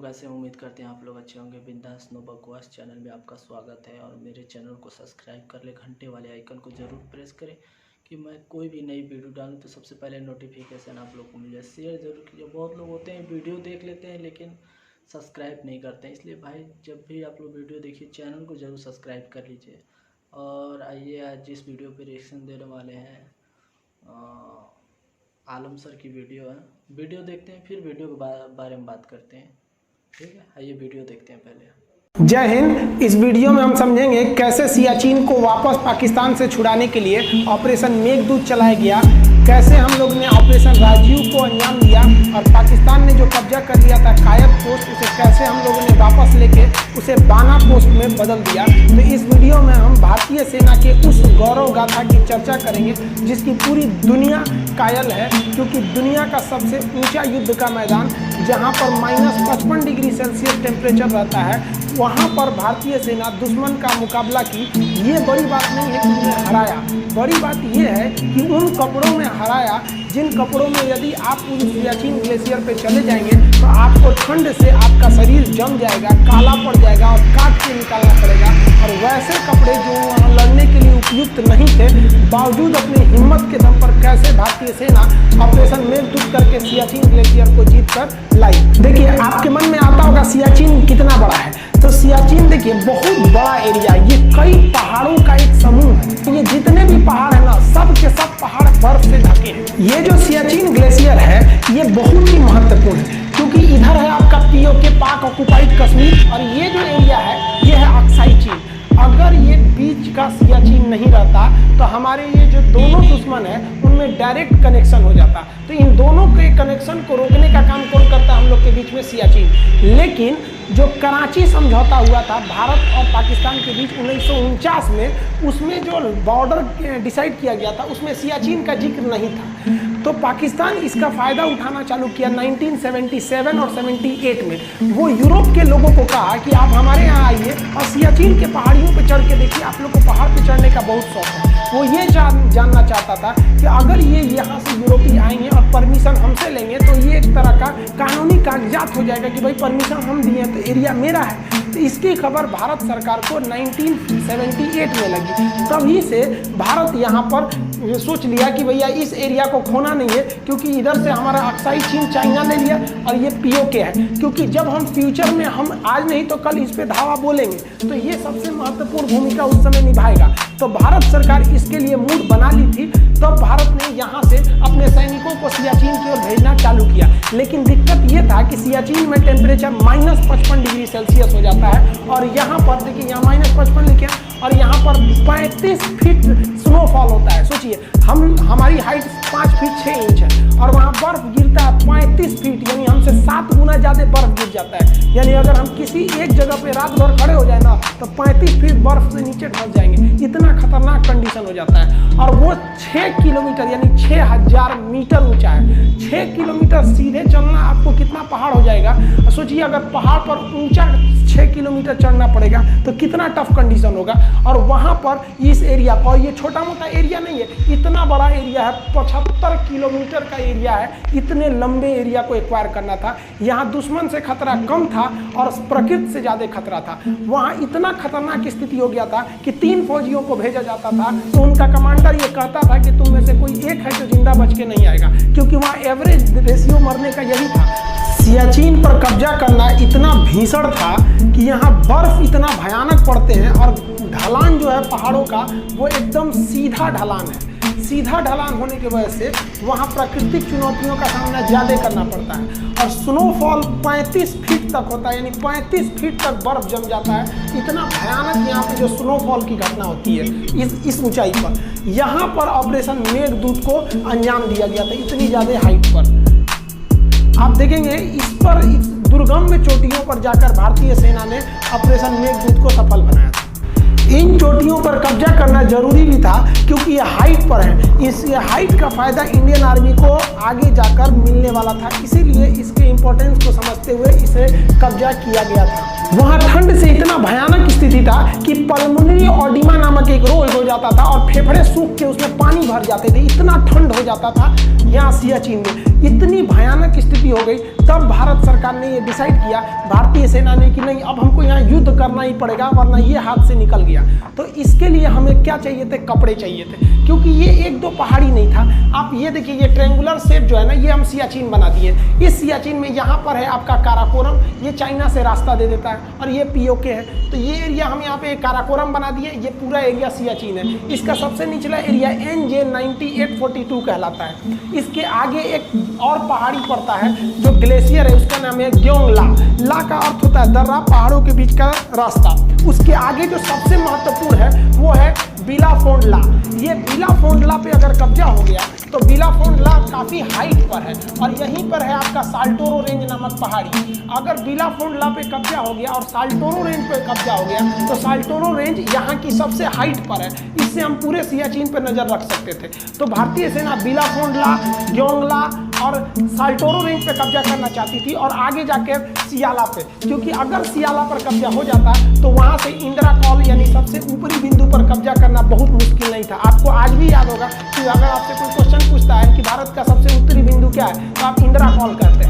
कैसे उम्मीद करते हैं आप लोग अच्छे होंगे। बिंदास नो बकवास चैनल में आपका स्वागत है और मेरे चैनल को सब्सक्राइब कर ले, घंटे वाले आइकन को ज़रूर प्रेस करें कि मैं कोई भी नई वीडियो डालूं तो सबसे पहले नोटिफिकेशन आप लोग को मिल जाए। शेयर ज़रूर कीजिए। बहुत लोग होते हैं वीडियो देख लेते हैं लेकिन सब्सक्राइब नहीं करते हैं, इसलिए भाई जब भी आप लोग वीडियो देखिए चैनल को ज़रूर सब्सक्राइब कर लीजिए। और आइए आज जिस वीडियो पर रिएक्शन देने वाले हैं आलम सर की वीडियो है। वीडियो देखते हैं फिर वीडियो के बारे में बात करते हैं, ठीक है। आइए वीडियो देखते हैं पहले। जय हिंद। इस वीडियो में हम समझेंगे कैसे सियाचिन को वापस पाकिस्तान से छुड़ाने के लिए ऑपरेशन मेघदूत चलाया गया, कैसे हम लोग ने ऑपरेशन राजीव को अंजाम दिया और पाकिस्तान ने जो कब्जा कर लिया था कायद पोस्ट, उसे कैसे हम लोगों ने वापस लेके उसे बाना पोस्ट में बदल दिया। तो इस वीडियो में हम भारतीय सेना के उस गौरव गाथा की चर्चा करेंगे जिसकी पूरी दुनिया कायल है, क्योंकि दुनिया का सबसे ऊंचा युद्ध का मैदान जहां पर -55 डिग्री सेल्सियस टेम्परेचर रहता है, वहां पर भारतीय सेना दुश्मन का मुकाबला की। ये बड़ी बात नहीं है कि उन्हें हराया, बड़ी बात ये है कि उन कपड़ों में हराया जिन कपड़ों में यदि आप उस सियाचिन ग्लेशियर पे चले जाएंगे तो आपको ठंड से आपका शरीर जम जाएगा, काला पड़ जाएगा और काट के निकालना पड़ेगा। और वैसे कपड़े जो वहाँ लड़ने के लिए उपयुक्त नहीं थे, बावजूद अपनी हिम्मत के दम पर कैसे भारतीय सेना ऑपरेशन मेघदूत करके सियाचिन ग्लेशियर को जीत कर लाई। देखिए, आपके मन में आता होगा सियाचिन कितना बड़ा है। तो सियाचिन देखिए बहुत बड़ा एरिया, ये कई पहाड़ों का एक समूह है। ये जितने भी पहाड़ है ना, सब के सब पहाड़ बर्फ से ढके हैं। ये जो सियाचिन ग्लेशियर है ये बहुत ही महत्वपूर्ण है, क्योंकि इधर है आपका पीओके पाक ऑक्युपाइड कश्मीर और ये जो एरिया है ये है अक्साई चीन। अगर ये बीच का सियाचिन नहीं रहता तो हमारे ये जो दोनों दुश्मन है उनमें डायरेक्ट कनेक्शन हो जाता। तो इन दोनों के कनेक्शन को रोकने का काम कौन करता है? हम लोग के बीच में सियाचिन। लेकिन जो कराची समझौता हुआ था भारत और पाकिस्तान के बीच 1949 में, उसमें जो बॉर्डर डिसाइड किया गया था उसमें सियाचिन का जिक्र नहीं था। तो पाकिस्तान इसका फ़ायदा उठाना चालू किया 1977 और 78 में। वो यूरोप के लोगों को कहा कि आप हमारे यहाँ आइए और सियाचिन के पहाड़ियों पे चढ़ के देखिए, आप लोग को पहाड़ पे चढ़ने का बहुत शौक है। वो ये जानना चाहता था कि अगर ये यहाँ से यूरोपीय आएंगे और परमिशन हमसे लेंगे तो ये एक तरह का कानूनी कागजात हो जाएगा कि भाई परमिशन हम दिए तो एरिया मेरा है। तो इसकी खबर भारत सरकार को 1978 में लगी। तभी से भारत यहाँ पर सोच लिया कि भैया इस एरिया को खोना नहीं है, क्योंकि इधर से हमारा अक्साई चीन चाइना ले लिया और ये पीओके है। क्योंकि जब हम फ्यूचर में हम आज नहीं तो कल इस पे धावा बोलेंगे तो ये सबसे महत्वपूर्ण भूमिका उस समय निभाएगा। तो भारत सरकार इसके लिए मूड बना ली थी। तब भारत ने यहाँ से अपने सैनिकों को सियाचिन की ओर भेजना चालू किया। लेकिन दिक्कत ये था कि सियाचिन में टेम्परेचर -55 डिग्री सेल्सियस हो जाता है और यहाँ पर देखिए, यहाँ -55 लिखे और यहाँ पर 35 फीट स्नोफॉल होता है। सोचिए, हमारी हाइट 5 फीट 6 इंच है और वहाँ बर्फ गिरता है 35 फीट, यानी हमसे 7 गुना ज़्यादा बर्फ गिर जाता है। यानी अगर हम किसी एक जगह पे रात भर खड़े हो जाए ना तो 35 फीट बर्फ से नीचे ढल जाएंगे। इतना खतरनाक कंडीशन हो जाता है। और वो 6 किलोमीटर यानी 6000 मीटर ऊंचा है। 6 किलोमीटर सीधे चलना आपको कितना पहाड़ हो जाएगा। सोचिए, अगर पहाड़ पर ऊंचा 6 किलोमीटर चढ़ना पड़ेगा तो कितना टफ कंडीशन होगा। और वहाँ पर इस एरिया पर, ये छोटा मोटा एरिया नहीं है, इतना बड़ा एरिया है, 75 किलोमीटर का एरिया है। इतने लंबे एरिया को एक्वायर करना था। यहाँ दुश्मन से खतरा कम था और प्रकृति से ज़्यादा खतरा था। वहाँ इतना खतरनाक स्थिति हो गया था कि 3 फौजियों को भेजा जाता था तो उनका कमांडर ये कहता था कि तुम में से कोई एक है जो जिंदा बच के नहीं आएगा, क्योंकि वहाँ एवरेज रेशियो मरने का यही था। सियाचिन पर कब्जा करना इतना भीषण था कि यहाँ बर्फ इतना भयानक पड़ते हैं और ढलान जो है पहाड़ों का वो एकदम सीधा ढलान है। सीधा ढलान होने की वजह से वहाँ प्राकृतिक चुनौतियों का सामना ज़्यादा करना पड़ता है। और स्नोफॉल 35 फीट तक होता है, यानी 35 फीट तक बर्फ जम जाता है। इतना भयानक यहाँ पे जो स्नोफॉल की घटना होती है इस ऊंचाई पर। यहाँ पर ऑपरेशन मेघदूत को अंजाम दिया गया था, इतनी ज़्यादा हाइट पर। आप देखेंगे इस पर दुर्गम में चोटियों पर जाकर भारतीय सेना ने ऑपरेशन मेघदूत को सफल बनाया था। इन चोटियों पर कब्जा करना जरूरी भी था क्योंकि ये हाइट पर है। इस हाइट का फायदा इंडियन आर्मी को आगे जाकर मिलने वाला था, इसीलिए इसके इम्पोर्टेंस को समझते हुए इसे कब्जा किया गया था। वहाँ ठंड से इतना भयानक स्थिति था कि पल्मोनरी ऑडिमा नामक एक रोग हो जाता था और फेफड़े सूख के उसमें पानी भर जाते थे, इतना ठंड हो जाता था यहाँ सियाचिन में, इतनी भयानक स्थिति हो गई। तब भारत सरकार ने ये डिसाइड किया, भारतीय सेना ने, कि नहीं अब हमको यहाँ युद्ध करना ही पड़ेगा वरना ये हाथ से निकल गया। तो इसके लिए हमें क्या चाहिए थे? कपड़े चाहिए थे, क्योंकि ये एक दो पहाड़ी नहीं था। आप ये देखिए, ये ट्रेंगुलर शेप जो है ना, ये हम सियाचिन बना दिए। इस सियाचिन में यहाँ पर है आपका काराकोरम, ये चाइना से रास्ता दे देता है, और ये पीओके है। तो ये एरिया हम यहाँ पे काराकोरम बना दिए, ये पूरा एरिया सियाचिन है। इसका सबसे निचला एरिया NJ9842 कहलाता है। इसके आगे एक और पहाड़ी पड़ता है जो ग्लेशियर है, उसका नाम है ग्योंगला। ला का अर्थ होता है दर्रा, पहाड़ों के बीच का रास्ता। उसके आगे जो सबसे महत्वपूर्ण है वो है बिलाफोंडला। ये बिलाफोंडला पे अगर कब्जा हो गया तो बिलाफोंडला काफ़ी हाइट पर है, और यहीं पर है आपका साल्टोरो रेंज नामक पहाड़ी। अगर बिलाफोंडला पे कब्जा हो गया और साल्टोरो रेंज पे कब्जा हो गया तो साल्टोरो रेंज यहाँ की सबसे हाइट पर है, इससे हम पूरे सियाचिन पर नज़र रख सकते थे। तो भारतीय सेना बिलाफोंडला, ग्योंगला और साल्टोरो रेंज पे कब्जा करना चाहती थी, और आगे जाकर सियाला पे, क्योंकि अगर सियाला पर कब्जा हो जाता तो वहाँ से इंदिरा कॉल यानी सबसे ऊपरी बिंदु पर कब्जा करना बहुत मुश्किल नहीं था। आपको आज भी याद होगा कि अगर आपसे कोई क्वेश्चन पूछता है कि भारत का सबसे उत्तरी बिंदु क्या है, तो आप इंदिरा कॉल कहते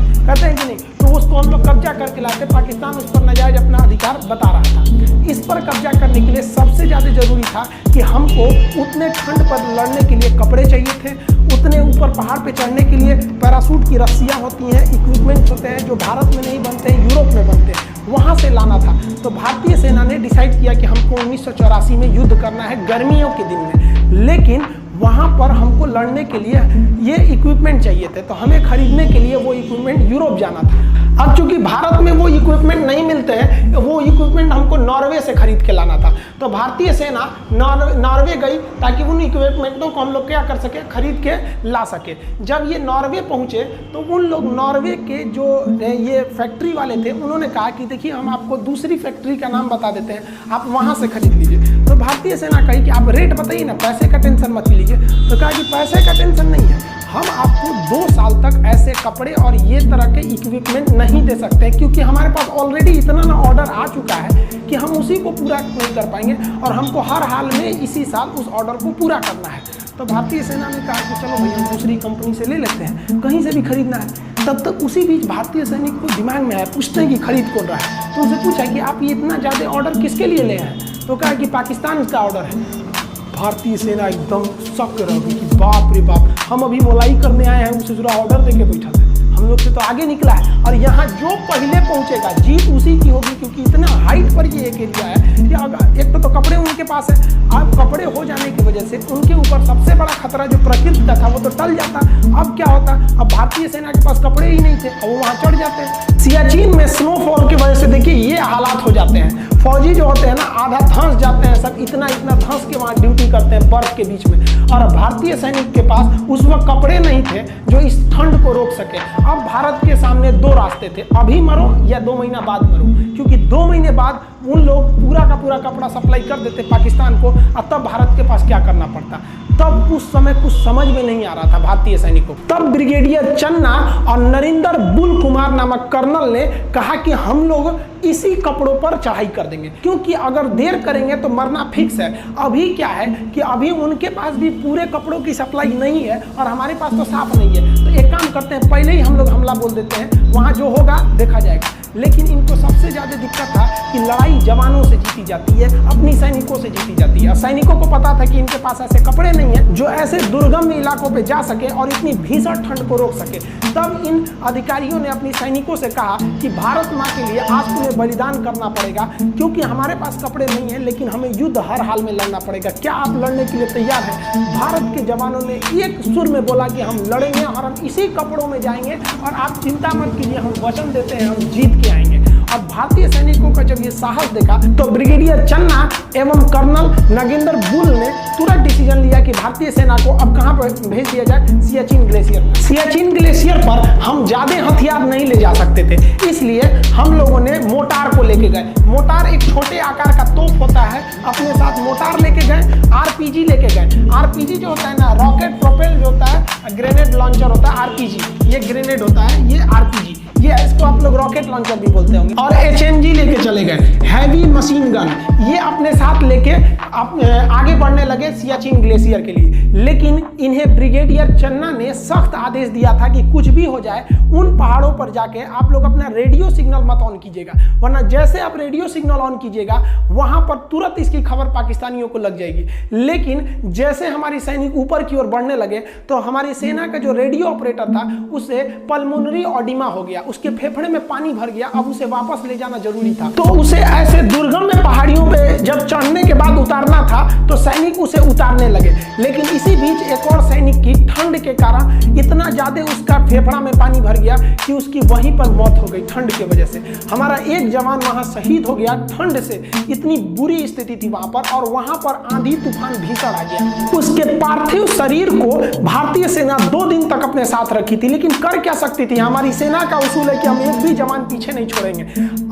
हैं कि नहीं? तो उसको हम लोग कब्जा करके लाते, पाकिस्तान उस पर नाजायज अपना अधिकार बता रहा था। इस पर कब्जा करने के लिए सबसे ज़्यादा जरूरी था कि हमको उतने ठंड पर लड़ने के लिए कपड़े चाहिए थे, उतने ऊपर पहाड़ पे चढ़ने के लिए पैराशूट की रस्सियाँ होती हैं, इक्विपमेंट्स होते हैं जो भारत में नहीं बनते हैं, यूरोप में बनते हैं, वहाँ से लाना था। तो भारतीय सेना ने डिसाइड किया कि हमको 1984 में युद्ध करना है गर्मियों के दिन में, लेकिन वहाँ पर हमको लड़ने के लिए ये इक्विपमेंट चाहिए थे, तो हमें खरीदने के लिए वो इक्विपमेंट यूरोप जाना था। अब चूंकि भारत में वो इक्विपमेंट नहीं मिलते हैं, वो इक्विपमेंट हमको नॉर्वे से खरीद के लाना था। तो भारतीय सेना नॉर्वे गई ताकि उन इक्विपमेंटों को हम लोग क्या कर सके, खरीद के ला सके। जब ये नॉर्वे पहुँचे तो उन लोग नॉर्वे के जो ये फैक्ट्री वाले थे, उन्होंने कहा कि देखिए हम आपको दूसरी फैक्ट्री का नाम बता देते हैं, आप वहाँ से खरीद लीजिए। तो भारतीय सेना कही कि आप रेट बताइए ना, पैसे का टेंशन मत लीजिए। तो कहा कि पैसे का टेंशन नहीं है, हम आपको 2 साल तक ऐसे कपड़े और ये तरह के इक्विपमेंट नहीं दे सकते, क्योंकि हमारे पास ऑलरेडी इतना ना ऑर्डर आ चुका है कि हम उसी को पूरा नहीं कर पाएंगे, और हमको हर हाल में इसी साल उस ऑर्डर को पूरा करना है। तो भारतीय सेना ने कहा कि चलो भैया दूसरी कंपनी से ले लेते हैं, कहीं से भी खरीदना है। तब तक उसी बीच भारतीय सैनिक को दिमाग में आया, पूछते हैं कि खरीद कौन रहा है। तो उनसे पूछा कि आप ये इतना ज़्यादा ऑर्डर किसके लिए ले हैं? तो कहा कि पाकिस्तान का ऑर्डर है। भारतीय सेना एकदम शक रह गई कि बाप रे बाप, हम अभी मोलाई करने आए हैं, उसे जरा ऑर्डर देके बैठा था, हम लोग से तो आगे निकला है। और यहाँ जो पहले पहुँचेगा जीत उसी की होगी, क्योंकि इतना हाइट पर ये एक एरिया है कि अगर एक तो कपड़े उनके पास है, अब कपड़े हो जाने की वजह से उनके ऊपर सबसे बड़ा खतरा जो प्रकृति का था वो तो टल जाता। अब क्या होता, अब भारतीय सेना के पास कपड़े ही नहीं थे, अब वो वहाँ चढ़ जाते हैं। सियाचिन में स्नोफॉल की वजह से देखिए ये हालात हो जाते हैं। फौजी जो होते हैं ना, आधा धंस जाते हैं, सब इतना धंस के वहाँ ड्यूटी करते हैं बर्फ के बीच में। और भारतीय सैनिक के पास उस वक्त कपड़े नहीं थे जो इस ठंड को रोक सके। अब भारत के सामने 2 रास्ते थे, अभी मरो या 2 महीना बाद मरो, क्योंकि 2 महीने बाद उन लोग पूरा का पूरा कपड़ा सप्लाई कर देते पाकिस्तान को, और तब भारत के पास क्या करना पड़ता। तब उस समय कुछ समझ में नहीं आ रहा था भारतीय सैनिकों को। तब ब्रिगेडियर चन्ना और नरिंदर बुल कुमार नामक कर्नल ने कहा कि हम लोग इसी कपड़ों पर चढ़ाई कर देंगे, क्योंकि अगर देर करेंगे तो मरना फिक्स है। अभी क्या है कि अभी उनके पास भी पूरे कपड़ों की सप्लाई नहीं है और हमारे पास तो साफ नहीं है। तो एक काम करते हैं, पहले ही हम लोग हमला बोल देते हैं, वहाँ जो होगा देखा जाएगा। लेकिन इनको सबसे ज़्यादा दिक्कत था कि लड़ाई जवानों से जीती जाती है, अपनी सैनिकों से जीती जाती है। सैनिकों को पता था कि इनके पास ऐसे कपड़े नहीं हैं जो ऐसे दुर्गम इलाकों पे जा सके और इतनी भीषण ठंड को रोक सके। तब इन अधिकारियों ने अपनी सैनिकों से कहा कि भारत माँ के लिए आज तुम्हें बलिदान करना पड़ेगा, क्योंकि हमारे पास कपड़े नहीं हैं, लेकिन हमें युद्ध हर हाल में लड़ना पड़ेगा। क्या आप लड़ने के लिए तैयार हैं? भारत के जवानों ने एक सुर में बोला कि हम लड़ेंगे और हम इसी कपड़ों में जाएंगे, और आप चिंता मत कीजिए, हम वचन देते हैं, हम जीत के आएंगे। और भारतीय सैनिकों का जब ये साहस देखा तो ब्रिगेडियर चन्ना एवं कर्नल नगिंदर बुल ने तुरंत डिसीजन लिया कि भारतीय सेना को अब कहां पर भेज दिया जाए, सियाचिन ग्लेशियर पर। सियाचिन ग्लेशियर पर हम ज्यादा हथियार नहीं ले जा सकते थे, इसलिए हम लोगों ने मोटार को लेके गए। मोटार एक छोटे आकार का तोप होता है, अपने साथ मोटार लेके गए, आरपीजी लेके गए। आरपीजी जो होता है ना, रॉकेट प्रोपेल जो होता है, ग्रेनेड लॉन्चर होता है आरपीजी, ये ग्रेनेड होता है, ये आरपीजी, ये इसको आप लोग रॉकेट लॉन्चर भी बोलते होंगे। और एचएमजी लेके चले गए, हैवी मशीन गन, ये अपने साथ लेके आगे बढ़ने लगे सियाचिन ग्लेशियर के लिए। लेकिन इन्हें ब्रिगेडियर चन्ना ने सख्त आदेश दिया था कि कुछ भी हो जाए उन पहाड़ों पर जाके आप लोग अपना रेडियो सिग्नल मत ऑन कीजिएगा, वरना जैसे आप रेडियो सिग्नल ऑन कीजिएगा वहां पर तुरंत इसकी खबर पाकिस्तानियों को लग जाएगी। लेकिन जैसे हमारी सैनिक ऊपर की ओर बढ़ने लगे तो हमारी सेना का जो रेडियो ऑपरेटर था उसे पल्मोनरी ऑडिमा हो गया, उसके फेफड़े में पानी भर गया। अब उसे वापस ले जाना जरूरी था, तो उसे ऐसे दुर्गम में पहाड़ियों पे जब चढ़ने के बाद उतारना था तो सैनिक उसे उतारने लगे। लेकिन इसी बीच एक और सैनिक की ठंड के कारण इतना ज्यादा उसका फेफड़ा में पानी भर गया कि उसकी वहीं पर मौत हो गई ठंड की वजह से। हमारा एक जवान वहां शहीद हो गया ठंड से, इतनी बुरी स्थिति थी वहां पर, और वहां पर आंधी तूफान भीषण आ गया। उसके पार्थिव शरीर को भारतीय सेना 2 दिन तक अपने साथ रखी थी, लेकिन कर क्या सकती थी, हमारी सेना का उसूल है कि हम एक भी जवान पीछे नहीं छोड़ेंगे।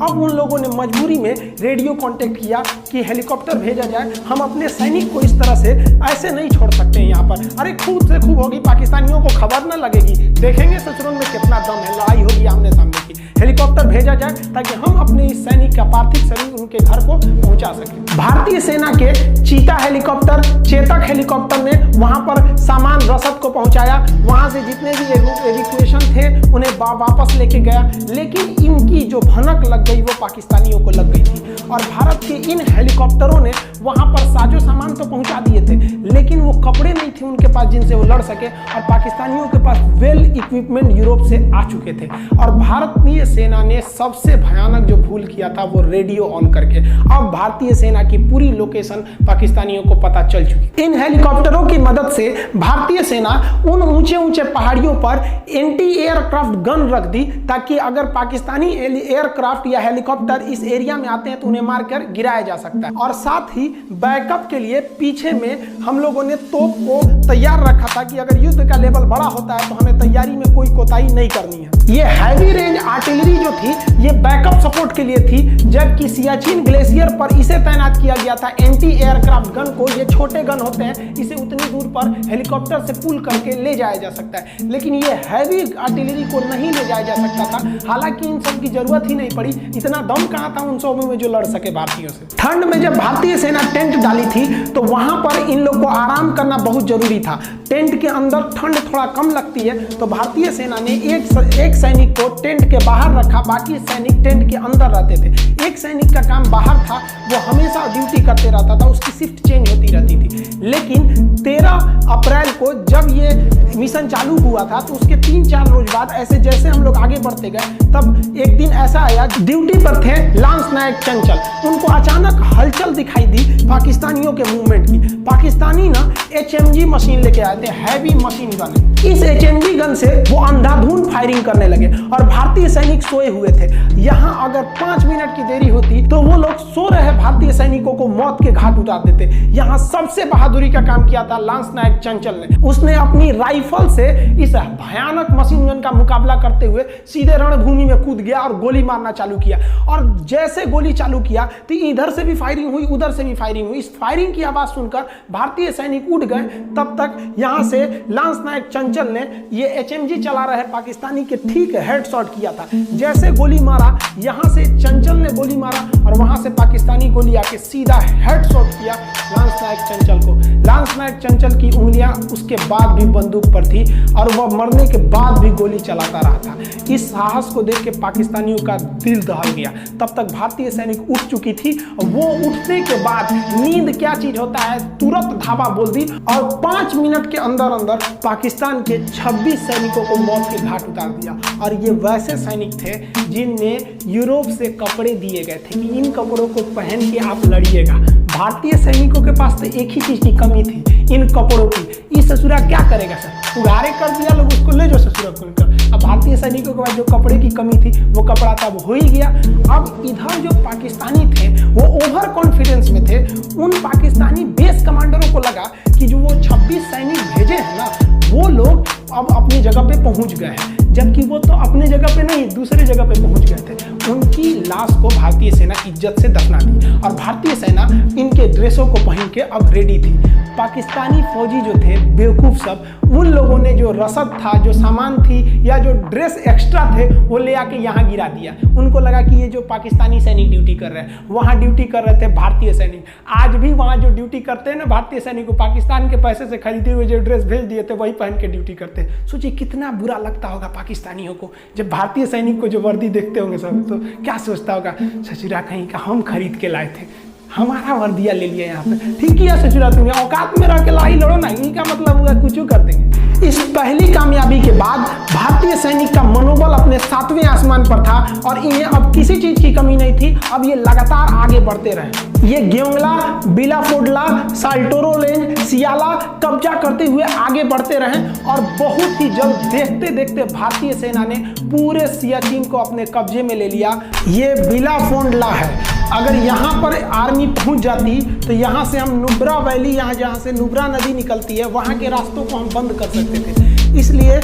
अब उन लोगों ने मजबूरी में रेडियो कांटेक्ट किया कि हेलीकॉप्टर भेजा जाए, हम अपने सैनिक को इस तरह से ऐसे नहीं छोड़ सकते हैं यहाँ पर। अरे खूब से खूब होगी, पाकिस्तानियों को खबर न लगेगी, देखेंगे ससुरों में कितना दम है, लड़ाई होगी आमने सामने की। हेलीकॉप्टर भेजा जाए ताकि हम अपने इस सैनिक का पार्थिव शरीर उनके घर को पहुंचा सकें। भारतीय सेना के चीता हेलीकॉप्टर, चेतक हेलीकॉप्टर ने वहां पर सामान रसद को पहुंचाया, वहां से जितने भी एविक्यूएशन थे उन्हें वापस लेके गया। लेकिन इनकी जो भनक लग गई वो पाकिस्तानियों को लग गई थी, और भारत के इन हेलीकॉप्टरों ने वहां पर साजो सामान तो पहुंचा दिए थे, लेकिन वो कपड़े नहीं थे उनके पास जिनसे वो लड़ सके, और पाकिस्तानियों के पास वेल इक्विपमेंट यूरोप से आ चुके थे। और भारतीय सेना ने सबसे भयानक जो भूल किया था वो रेडियो ऑन करके। अब भारतीय सेना की पूरी लोकेशन पाकिस्तानियों को पता चल चुकी। इन हेलीकॉप्टरों की मदद से भारतीय सेना उन ऊंचे ऊंचे पहाड़ियों पर एंटी एयरक्राफ्ट गन रख दी, ताकि अगर पाकिस्तानी एयरक्राफ्ट या हेलीकॉप्टर इस एरिया में आते हैं तो उन्हें मारकर गिराया जा सकता है। और साथ ही बैकअप के लिए पीछे में हम लोगों ने तोप को तैयार रखा था कि अगर युद्ध का लेवल बड़ा होता है तो हमें तैयारी में कोई कोताही नहीं करनी है। ये हैवी रेंज आर्टिलरी जो थी ये बैकअप सपोर्ट के लिए थी, जबकि सियाचिन ग्लेशियर पर इसे तैनात किया गया था एंटी एयरक्राफ्ट गन को। ये छोटे गन होते हैं, इसे उतनी दूर पर हेलीकॉप्टर से पुल करके ले जाया जा सकता है, लेकिन ये हैवी आर्टिलरी को नहीं ले जाया जा सकता था। हालांकि इन सब की जरूरत ही नहीं पड़ी, इतना दम कहां था उन सबों में जो लड़ सके भारतीयों से। ठंड में जब भारतीय सेना टेंट डाली थी तो वहां पर इन लोग को आराम करना बहुत जरूरी था। टेंट के अंदर ठंड थोड़ा कम लगती है, तो भारतीय सेना ने एक सैनिक को टेंट के बाहर रखा, बाकी सैनिक टेंट के अंदर रहते थे। एक सैनिक का काम बाहर था, वो हमेशा ड्यूटी करते रहता था, उसकी शिफ्ट चेंज होती रहती थी। लेकिन 13 अप्रैल को जब ये मिशन चालू हुआ था तो उसके 3-4 रोज बाद ऐसे जैसे हम लोग आगे बढ़ते गए तब एक दिन ऐसा आया, ड्यूटी पर थे लांस नायक चंचल, उनको अचानक हलचल दिखाई दी पाकिस्तानियों के मूवमेंट की। पाकिस्तानी ना HMG मशीन लेके आए थे, हैवी मशीन गन। इस HMG गन से वो अंधाधुंध फायरिंग करने लगे और भारतीय सैनिक सोए हुए थे। यहाँ अगर 5 मिनट की देरी होती तो वो लोग सो रहे भारतीय सैनिकों को मौत के घाट उतार देते। यहाँ सबसे बहादुरी का काम किया था लांस नायक चंचल ने। उसने अपनी राइफल से इस भयानक मशीन गन का मुकाबला करते हुए सीधे रणभूमि में कूद गया और गोली मारना चालू किया। और जैसे गोली चालू किया तो इधर से भी फायरिंग हुई, उधर से भी फायरिंग हुई। इस फायरिंग की आवाज सुनकर भारतीय सैनिक उठ गए। तब तक यहाँ से लांस नायक चंचल ने ये HMG चला रहे पाकिस्तानी के ठीक हेडशॉट किया था। जैसे गोली मारा, यहाँ से चंचल ने गोली मारा और वहां से पाकिस्तानी गोली आके सीधा हेडशॉट किया लांस नायक चंचल को। लांस नायक चंचल की उंगलियां उसके बाद भी बंदूक पर थी और वह मरने के बाद भी गोली चलाता रहा था। इस साहस को देख के पाकिस्तानियों का दिल दहल गया। तब तक भारतीय सैनिक उठ चुकी थी। वो उठने के बाद नींद क्या चीज होता है, तुरंत धावा बोल दी और 5 मिनट के अंदर अंदर पाकिस्तान के 26 सैनिकों को मौत के घाट उतार दिया। और ये वैसे सैनिक थे जिन्हें यूरोप से कपड़े दिए गए थे कि इन कपड़ों को पहन के आप लड़िएगा। भारतीय सैनिकों के पास तो एक ही चीज की कमी थी, इन कपड़ों की। इस ससुरा क्या करेगा सर, उधारे कर दिया लोग, उसको ले जाओ ससुरा खोलकर। अब भारतीय सैनिकों के पास जो कपड़े की कमी थी वो कपड़ा तब हो ही गया। अब इधर जो पाकिस्तानी थे वो ओवर कॉन्फिडेंस में थे। उन पाकिस्तानी बेस कमांडरों को लगा कि जो वो 26 सैनिक भेजे हैं ना, वो लोग अब अपनी जगह पे पहुंच गए हैं, जबकि वो तो अपने जगह पे नहीं दूसरे जगह पे पहुंच गए थे। उनकी लाश को भारतीय सेना इज्जत से दफना दी और भारतीय सेना इनके ड्रेसों को पहन के अब रेडी थी। पाकिस्तानी फौजी जो थे बेवकूफ़ सब, उन लोगों ने जो रसद था, जो सामान थी या जो ड्रेस एक्स्ट्रा थे वो ले आके यहाँ गिरा दिया। उनको लगा कि ये जो पाकिस्तानी सैनिक ड्यूटी कर रहे हैं, वहाँ ड्यूटी कर रहे थे भारतीय सैनिक। आज भी वहाँ जो ड्यूटी करते हैं ना भारतीय सैनिक को पाकिस्तान के पैसे से खरीदे हुए जो ड्रेस भेज दिए थे वही पहन के ड्यूटी करते हैं। सोचिए कितना बुरा लगता होगा पाकिस्तानियों को जब भारतीय सैनिक को जो वर्दी देखते होंगे सब, तो क्या सोचता होगा, ससुरा कहीं का हम खरीद के लाए थे, हमारा वर्दिया ले लिया यहाँ पे। ठीक है ससुरा, तुम औकात में रह के लड़ाई लड़ो ना, ये क्या मतलब हुआ, कुछ कर देंगे। इस पहली कामयाबी के बाद भारतीय सैनिक का मनोबल अपने 7वें आसमान पर था और इन्हें अब किसी चीज की कमी नहीं थी। अब ये लगातार आगे बढ़ते रहे। ये ग्योंगला, बिलाफोडला, साल्टोरो रेंज, सियाला कब्जा करते हुए आगे बढ़ते रहे और बहुत ही जल्द देखते देखते भारतीय सेना ने पूरे सियाचिन को अपने कब्जे में ले लिया। ये बिलाफोडला है। अगर यहाँ पर आर्मी पहुँच जाती तो यहाँ से हम नुब्रा वैली, यहाँ जहाँ से नुब्रा नदी निकलती है, वहाँ के रास्तों को हम बंद कर सकते थे। इसलिए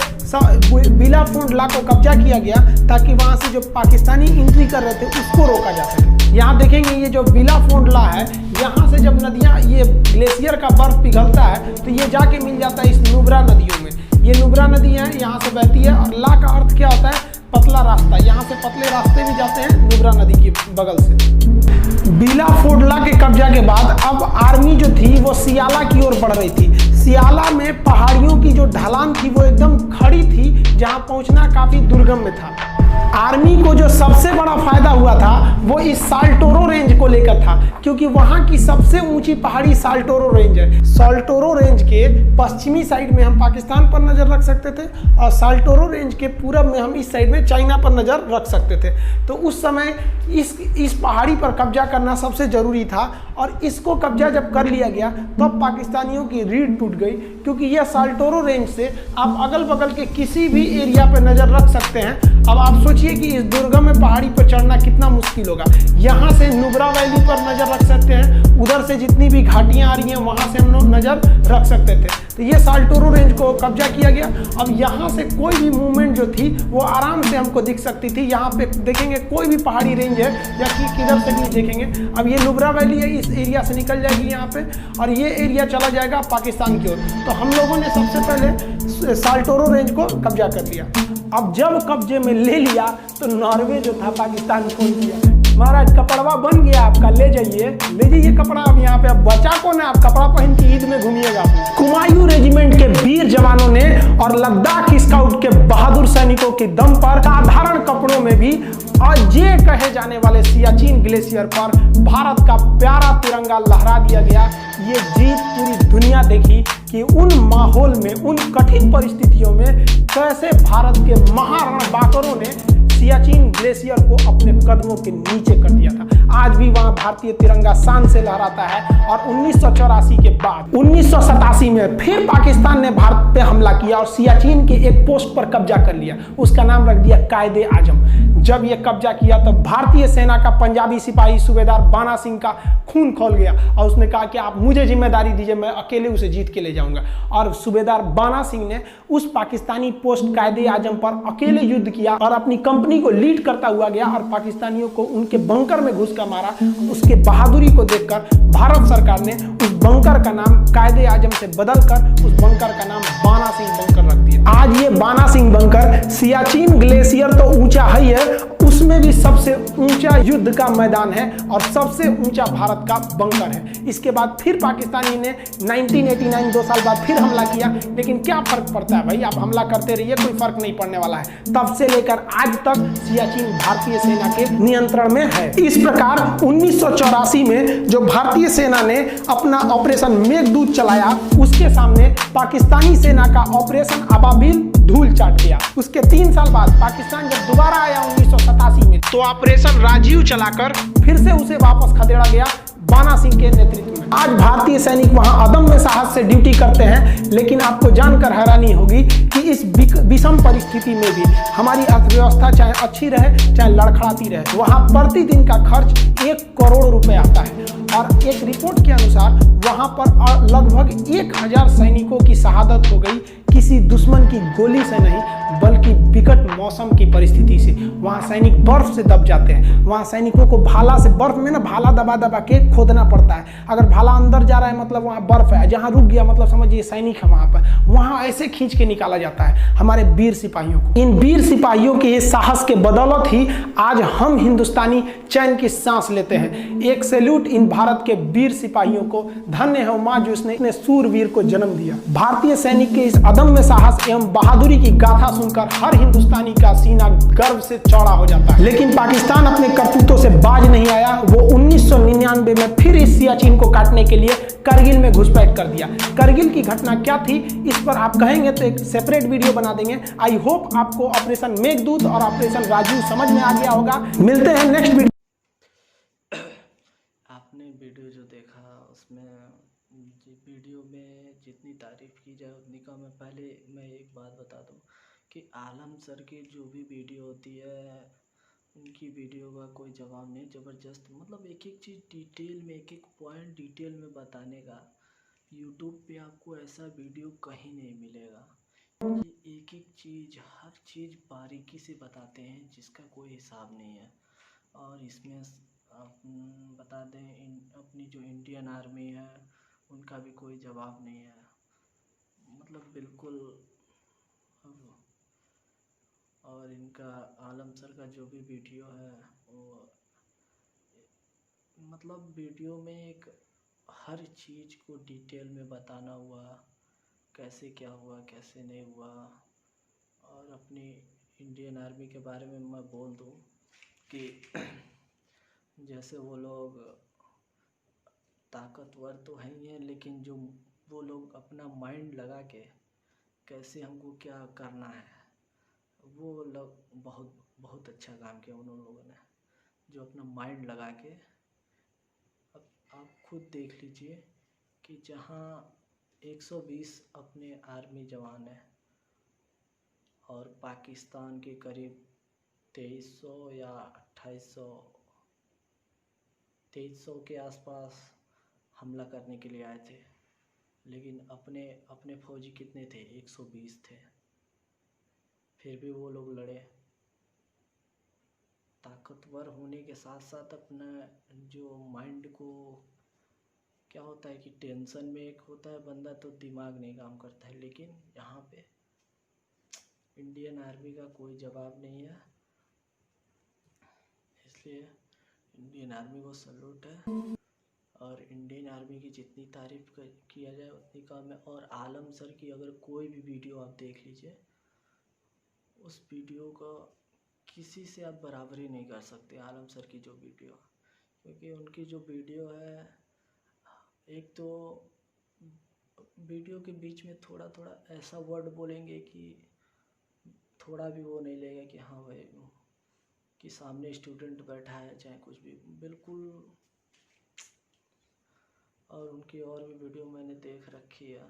बिलाफोडला को कब्जा किया गया ताकि वहाँ से जो पाकिस्तानी एंट्री कर रहे थे उसको रोका जा सके। यहाँ देखेंगे ये जो बिलाफोडला है, यहाँ से जब नदियाँ, ये ग्लेशियर का बर्फ पिघलता है तो ये जाके मिल जाता है इस नुब्रा नदियों में। ये नुब्रा नदी है, यहाँ से बहती है और ला का अर्थ क्या होता है, पतला रास्ता। यहाँ से पतले रास्ते भी जाते हैं नुब्रा नदी के बगल से। बिलाफोडला के कब्जा के बाद अब आर्मी जो थी वो सियाला की ओर बढ़ रही थी। सियाला में पहाड़ियों की जो ढलान थी वो एकदम खड़ी थी, जहां पहुंचना काफी दुर्गम में था। आर्मी को जो सबसे बड़ा फायदा हुआ था वो इस साल्टोरो रेंज को लेकर था, क्योंकि वहां की सबसे ऊंची पहाड़ी साल्टोरो रेंज है। साल्टोरो रेंज के पश्चिमी साइड में हम पाकिस्तान पर नजर रख सकते थे और साल्टोरो रेंज के पूरब में हम इस साइड में चाइना पर नजर रख सकते थे। तो उस समय इस पहाड़ी पर कब्जा करना सबसे जरूरी था और इसको कब्जा जब कर लिया गया तब पाकिस्तानियों की रीढ़ टूट गई, क्योंकि यह साल्टोरो रेंज से आप अगल बगल के किसी भी एरिया पर नजर रख सकते हैं। अब आप सोचिए कि इस दुर्गम में पहाड़ी पर चढ़ना कितना मुश्किल होगा। यहाँ से नुब्रा वैली पर नजर रख सकते हैं, उधर से जितनी भी घाटियाँ आ रही हैं वहाँ से हम लोग नजर रख सकते थे। तो ये साल्टोरो रेंज को कब्जा किया गया। अब यहाँ से कोई भी मूवमेंट जो थी वो आराम से हमको दिख सकती थी। यहाँ पे देखेंगे कोई भी पहाड़ी रेंज है या किधर से भी देखेंगे। अब ये नुब्रा वैली है, इस एरिया से निकल जाएगी यहाँ पे और ये एरिया चला जाएगा पाकिस्तान की ओर। तो हम लोगों ने सबसे पहले साल्टोरो रेंज को कब्जा कर लिया। अब जब कब्जे में ले लिया तो नॉर्वे जो था पाकिस्तान खोल दिया। महाराज कपड़वा बन गया आपका, ले जाइए कपड़ा। अब यहाँ पे अब बचा कौन है, आप कपड़ा पहन के ईद में घूमिएगा। कुमायूं रेजिमेंट के वीर जवानों ने और लद्दाख स्काउट के बहादुर सैनिकों के दम पर साधारण कपड़ों में भी अजय कहे जाने वाले सियाचिन ग्लेशियर पर भारत का प्यारा तिरंगा लहरा दिया गया। ये जीत पूरी दुनिया देखी कि उन माहौल में, उन कठिन परिस्थितियों में कैसे भारत के महारणबांकरों ने सियाचिन ग्लेशियर को अपने कदमों के नीचे कर दिया था। आज भी वहां भारतीय तिरंगा शान से लहराता है। और 1984 के बाद 1987 में फिर पाकिस्तान ने भारत पे हमला किया और सियाचिन के एक पोस्ट पर कब्जा कर लिया। उसका नाम रख दिया कायदे आजम। जब यह कब्जा किया तो भारतीय सेना का पंजाबी सिपाही सूबेदार बाना सिंह का खून खौल गया और उसने कहा कि आप मुझे जिम्मेदारी दीजिए, मैं अकेले उसे जीत के ले जाऊंगा। और सूबेदार बाना सिंह ने उस पाकिस्तानी पोस्ट कायदे आजम पर अकेले युद्ध किया और अपनी कंपनी को लीड करता हुआ गया और पाकिस्तानियों को उनके बंकर में घुस कर मारा। उसके बहादुरी को देखकर भारत सरकार ने उस बंकर का नाम कायदे आजम से बदलकर उस बंकर का नाम बाना सिंह बंकर रख दिया। आज ये बाना सिंह बंकर, सियाचिन ग्लेशियर तो ऊंचा है, उसमें भी सबसे ऊंचा युद्ध का मैदान है और सबसे ऊंचा भारत का बंकर है। इसके बाद फिर पाकिस्तानी ने 1989 2 साल बाद फिर हमला किया, लेकिन क्या फर्क पड़ता है भाई, आप हमला करते रहिए, कोई फर्क नहीं पड़ने वाला है। तब से लेकर आज तक सियाचिन भारतीय सेना के नियंत्रण में है। इस प्रकार 1984 में जो भारतीय सेना ने अपना ऑपरेशन मेघदूत चलाया, उसके सामने पाकिस्तानी सेना का ऑपरेशन अबाबिल धूल चाट गया। उसके 3 साल बाद पाकिस्तान जब दोबारा आया 1987 में, तो ऑपरेशन राजीव चलाकर फिर से उसे वापस खदेड़ा गया बाना सिंह के नेतृत्व में। आज भारतीय सैनिक वहां अदम्य साहस से ड्यूटी करते हैं, लेकिन आपको जानकर हैरानी होगी कि इस विषम परिस्थिति में भी हमारी अर्थव्यवस्था चाहे अच्छी रहे चाहे लड़खड़ाती रहे, वहां प्रतिदिन का खर्च 1 करोड़ रुपए आता है। और एक रिपोर्ट के अनुसार वहां पर लगभग 1000 सैनिकों की शहादत हो गई, किसी दुश्मन की गोली से नहीं बल्कि विकट मौसम की परिस्थिति से। वहां सैनिक बर्फ से दब जाते हैं, वहां सैनिकों को भाला से, बर्फ में ना भाला दबा दबा के खोदना पड़ता है। अगर भाला अंदर जा रहा है मतलब वहां बर्फ है, जहां रुक गया मतलब समझिए सैनिक है वहां पर, वहां ऐसे खींच के निकाला जाता है हमारे वीर सिपाहियों को। इन वीर सिपाहियों के साहस के बदौलत ही आज हम हिंदुस्तानी चैन की सांस लेते हैं। एक सैल्यूट इन भारत के वीर सिपाहियों को, धन्य है मां जो इसने सूरवीर को जन्म दिया। भारतीय सैनिक के इस अदम्य साहस एवं बहादुरी की गाथा सुनकर हर हिंदुस्तानी का सीना गर्व से चौड़ा हो जाता है। लेकिन पाकिस्तान अपने करतूतों से बाज नहीं आया। वो 1999 में फिर इस सियाचिन को काटने के लिए करगिल में घुसपैठ कर दिया। करगिल की घटना क्या थी इस पर आप कहेंगे तो एक सेपरेट वीडियो बना देंगे। आई होप आपको ऑपरेशन मेघदूत और ऑपरेशन राजू समझ में आ गया होगा। मिलते हैं नेक्स्ट वीडियो। आपने वीडियो जो देखा उसमें वीडियो में जितनी तारीफ़ की जाए उतनी कम है। पहले मैं एक बात बता दूं कि आलम सर की जो भी वीडियो होती है उनकी वीडियो का कोई जवाब नहीं। ज़बरदस्त मतलब एक एक चीज़ डिटेल में, एक एक पॉइंट डिटेल में बताने का यूट्यूब पे आपको ऐसा वीडियो कहीं नहीं मिलेगा। ये एक एक चीज़, हर चीज़ बारीकी से बताते हैं जिसका कोई हिसाब नहीं है। और इसमें आप बता दें अपनी जो इंडियन आर्मी है उनका भी कोई जवाब नहीं है, मतलब बिल्कुल। और इनका आलम सर का जो भी वीडियो है वो मतलब वीडियो में एक हर चीज़ को डिटेल में बताना हुआ, कैसे क्या हुआ कैसे नहीं हुआ। और अपनी इंडियन आर्मी के बारे में मैं बोल दूं कि जैसे वो लोग ताकतवर तो है ही हैं, लेकिन जो वो लोग अपना माइंड लगा के कैसे हमको क्या करना है, वो लोग बहुत बहुत अच्छा काम किया उन लोगों ने, जो अपना माइंड लगा के। अब आप खुद देख लीजिए कि जहाँ 120 अपने आर्मी जवान हैं और पाकिस्तान के करीब 2300 या 2300 के आसपास हमला करने के लिए आए थे, लेकिन अपने अपने फौजी कितने थे? 120 थे। फिर भी वो लोग लड़े। ताकतवर होने के साथ साथ अपना जो माइंड को, क्या होता है कि टेंशन में एक होता है बंदा तो दिमाग नहीं काम करता है, लेकिन यहाँ पे इंडियन आर्मी का कोई जवाब नहीं है। इसलिए इंडियन आर्मी को सल्यूट है। और इंडियन आर्मी की जितनी तारीफ़ किया जाए उतनी कम है। और आलम सर की अगर कोई भी वीडियो आप देख लीजिए, उस वीडियो का किसी से आप बराबरी नहीं कर सकते आलम सर की जो वीडियो, क्योंकि उनकी जो वीडियो है, एक तो वीडियो के बीच में थोड़ा थोड़ा ऐसा वर्ड बोलेंगे कि थोड़ा भी वो नहीं लगेगा कि हाँ भाई कि सामने स्टूडेंट बैठा है चाहे कुछ भी, बिल्कुल। और उनकी और भी वीडियो मैंने देख रखी है।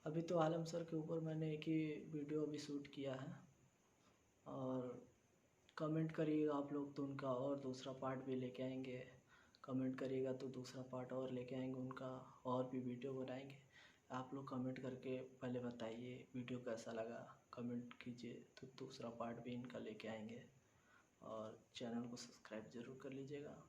अभी तो आलम सर के ऊपर मैंने एक ही वीडियो अभी शूट किया है, और कमेंट करिएगा आप लोग तो उनका और दूसरा पार्ट भी लेके आएंगे। कमेंट करिएगा तो दूसरा पार्ट और लेके आएंगे उनका, और भी वीडियो बनाएंगे। आप लोग कमेंट करके पहले बताइए वीडियो कैसा लगा, कमेंट कीजिए तो दूसरा पार्ट भी इनका लेके आएंगे। और चैनल को सब्सक्राइब ज़रूर कर लीजिएगा।